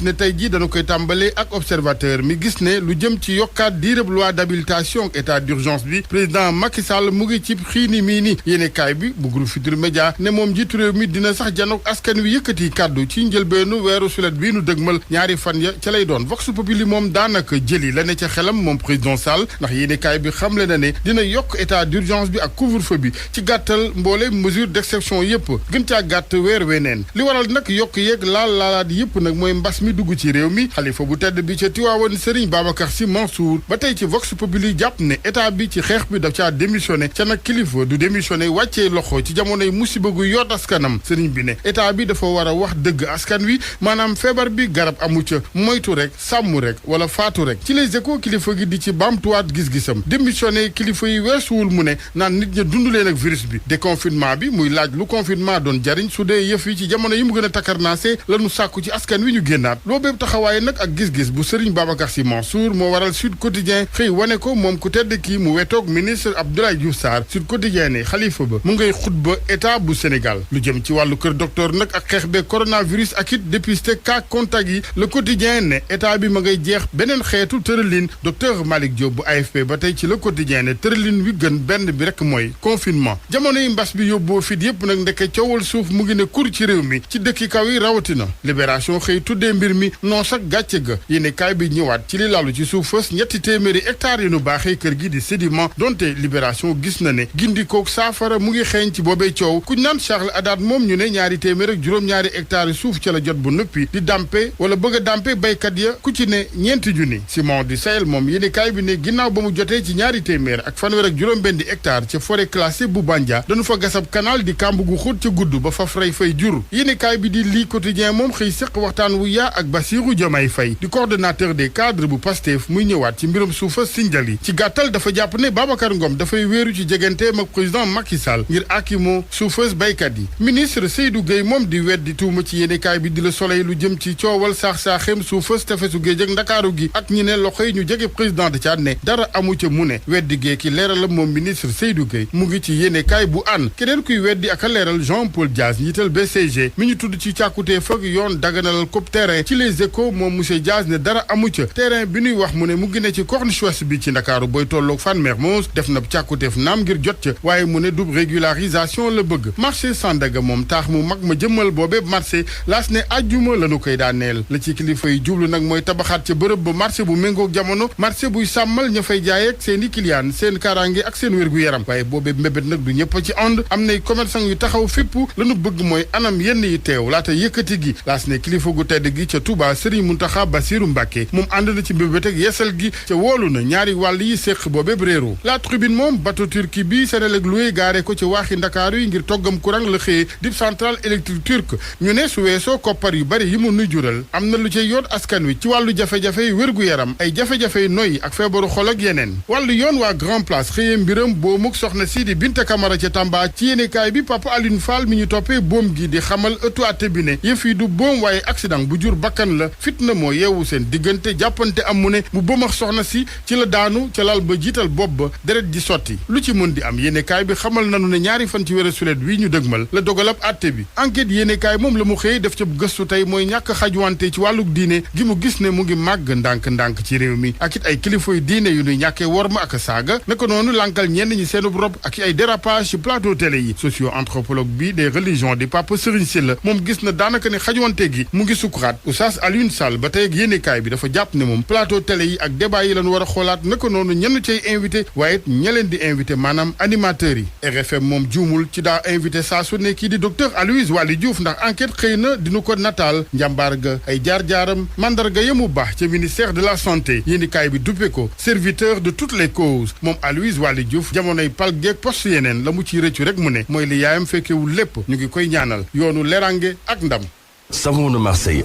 gis ne tey jii dañu koy tàmbalee ak observateur mi gis ne lu jëm ci yokkaat diirëb loi d'habilitation état d'urgence bi président Macky Sall mu ngi ci xiini mii ni yéenekaay bi bu groupe Futurs Médias ne moom njiitu réew mi dina sax janook askan wi yëkkati kàddu ci njëlbeenu weeru sulet bii nu dëgmal ñaari fan ya ca lay doon Vox Populi moom daanaka jëli la ne ca xelam moom président Sall ndax yéenekaay bi xamle na ne dina yokk état d'urgence bi ak couvre-feu bi ci gàttal mboole mesure d'exception yëpp gën caa gàtt weer weneen li waral nag yokk yeeg laalaat yëpp nag mooy mbas mi dugg ci réew mi xalifa bu tedd bi ca Tiwaawan Serigne Babacar Sy Mansour ba tey ci Vox Populi jàpp ne état bi ci xeex bi daf caa démissionné ca nag kilifa du démissionné wàccee loxo ci jamonoy musiba gu yoot askanam Serigne bi ne état bi dafa war a wax dëgg askan wi maanaam feebar bi garab amu ca moytu rek sàmm rek wala faatu rek ci Les Échos kilifa gi di ci baamtuwaat gis-gisam démissionné kilifa yi weesuwul mu ne naan nit ña dund leen ak virus bi déconfinement bi muy laaj lu confinement doon jariñ su dee yëf yi ci jamono yi mu gën a takkarnaase lanu sàkku ci askan wi ñu génnaat loo bépp taxawaay nag ak gis-gis bu Serigne Babacar Sy Mansour moo waral Sud Quotidien xëy wane ko moom ku tedd kii mu wetoog ministre Abdoulaye Diouf Sarr Sud Quotidien ne xalifa ba mu ngay xutba état bu Sénégal lu jëm ci wàllu kër docteur nag ak xeex be coronavirus ak it dépisté cas contact yi Le Quotidien ne état bi ma ngay jeex beneen xeetu tëralin docteur Malick Diop bu AFP ba tey ci Le Quotidien ne tëralin wi gën benn bi rek mooy confinement jamono yi mbas bi yóbboo fit yëpp nag ndeke coowal suuf mu ngi ne kur ci réew mi ci dëkki kaw yi rawatina Libération xëy tuddee mbir mi non sax gàcce ga yéene kaay bi ñëwaat ci li lalu ci suuf fës ñetti téeméeri hectares yi nu baaxee kër gi di sédiment donte Libération gis na ne gindi kook saafara mu ngi xeeñ ci boobee coow kuñ naan Charles Haddad moom ñu ne ñaari téeméer ak juróom-ñaari hectares yi suuf ca la jot bu nëppi di dampe wala bëgg a dampe baykat ya ku ci ne ñeenti junni Simon di Sahel moom yéene kaay bi ne ginnaaw ba mu jotee ci ñaari téeméer ak fanweer ak juróom-benn hectares ca forêt classée bu Bandia dañu fa gasab canal di kàmb gu xóot ca gudd ba faf rey fay jur yéene kaay bi di lii quotidien moom xëy séq waxtaan wu yaa ak Bassirou Diomaye Faye di coordonnateur des cadres bu Pastef muy ñëwaat ci mbirum suufa Sindiali ci gàttal dafa jàpp ne Babacar Ngom dafay wéeru ci jegenteem ak président Macky Sall ngir akimoo suufas baykat yi ministre Seydou Gueye moom di weddi tuuma ci yéenekaay bi di Le Soleil lu jëm ci coowal saax-saaxeem suufas tefesu géej ak Ndakaaru gi ak ñi ne loxo yi ñu jege président de Tchad ne dara amu ca mu ne weddi gee ki leeral la moom ministre Seydou Gueye mu ngi ci yéenekaay bu an keneen kuy weddi ak a leeral Jean-Paul Diaz njiital BCG mi ñu tudd ci càkkutee fag yoon daganalal kopp terrain ci Les Échos moom monsieur Diaz ne dara amu ca terrain bi ñuy wax mu ne mu ngi ne ci corniche ouest bi ci Ndakaaru booy tolloog Fann Mermoz def na càkkuteef naam ngir jot ca waaye mu ne dub régularisation la bëgg marché Sandaga moom taax mu mag ma jëmmal boobee marché laas ne ajjuma lañu koy daaneel la ci kilifa yi jublu nag mooy tabaxaat ca bërëb ba marché bu méngoog jamono marché buy sàmmal ña fay jaay ak seen i client seen kaaraange ak seen wér-gu-yaram waaye boobee mbébét nag du ñëpp ci ànd am nay commerçant yu taxaw fépp lañu bëgg mooy anam yenn yi teew laata yëkkati gi laas ne kilifa gu tedd gi ca Touba Serigne Mountakha Bassirou Mbacké moom ànd na ci mbébét ak yeesal gi ca woolu na ñaari wàll yi séq boobee réero la tribune moom bateau turki bi Senelec loué gaare ko ci waaxi Ndakaaru yi ngir toggam courant la xëyee dib centrale électrique turque ñu ne su weesoo koppar yu bari yi mu nuy jural am na lu cay yoot askan wi ci wàllu jafe-jafe yi wér-gu-yaram ay jafe-jafe yi noyyi ak feebaru xol ak yeneen wàllu yoon waa Grand Place xëyee mbiram boo muk soxna si di Binta Camara ca Tamba ci yéenekaay bi Papa Alioune Fall mi ñu toppee boom gi di xamal ëttu àtte bi ne yëf yi du boom waaye accident bu jur bakkan la fitna moo yeewu seen diggante jàppante am mu ne mu bëmax soxna si ci la daanu ca lal ba jiital bopp ba deret ji sotti lu ci mën di am yéenekaay bi xamal nanu ne ñaari fan ci weeru sulet wi ñu dëgmal la dogalab àtte bi enquête yéenekaay moom la mu xëy def ca gëstu tey mooy ñàkk xajuwante ci wàlluk diine gi mu gis ne mu ngi màgg ndànk-ndànk ci réew mi ak it ay kilifay diine yu ñuy ñàkkee worma ak saaga naka noonu lankal ñenn ñi seenub rob ak ay dérapage ci plateau télé yi socio-anthropologue bi des religions di Papa Serigne Sylla moom gis na daanaka ne xajuwante gi mu ngi sukuraat Oustaz Alioune Sall ba tey ak yéenekaay bi dafa jàpp ne moom plateau télé yi ak débat yi lañu war a xoolaat naka noonu ñenn cay invité waaye it ña leen di invité maanaam animateurs yi RFM moom juumul ci daa invité saa su ne kii di docteur Aloyse Waly Diouf ndax enquête xëy na dinu ko nataal njàmbaar ga ay jaar-jaaram mandarga yamu baax ca ministère de la santé yéenekaay bi duppe ko serviteur de toutes les causes moom Aloyse Waly Diouf jamonoy pal geeg poste yeneen la mu ciy rëccu rek mu ne mooy li yaayam fekkewul lépp ñu ngi koy ñaanal yoonu lerange ak ndam. Savon de Marseille.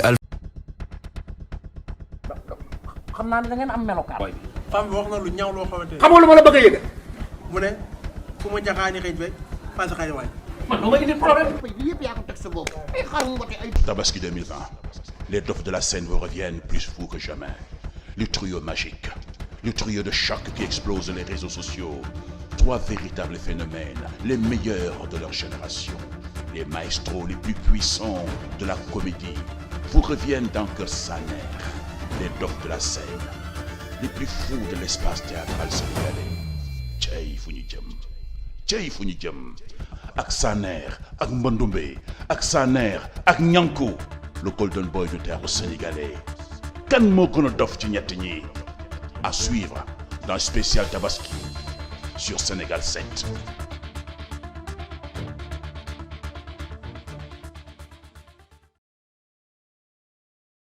xam naa ne da ngeen am melokaan. femme bi wax na lu ñaaw loo xamante ne. xamoo lu ma la bëgg a yëg. mu ne fu ma jaxaani xëy be pas xëy waay. man dama indi problème. yëpp yaa ko teg sa bopp ay xaru ngote ay. Tabaski 2020, les dofs de la scène vous reviennent plus fous que jamais. Le trio magique, le trio de choc qui explose les réseaux sociaux. Trois véritables phénomènes, les meilleurs de leur génération, les maestros les plus puissants de la comédie. vous reviennent dans Kër Saner, les dofs de la scène, les plus fous de l'espace théâtral sénégalais. Cey fu ñu jëm cey fu ñu jëm ak Saner ak Mbondoumbe ak Saner ak Ñanku le golden boy du théâtre sénégalais kan moo gën a dof ci ñett ñi à suivre dans spécial Tabaski sur Sénégal 7.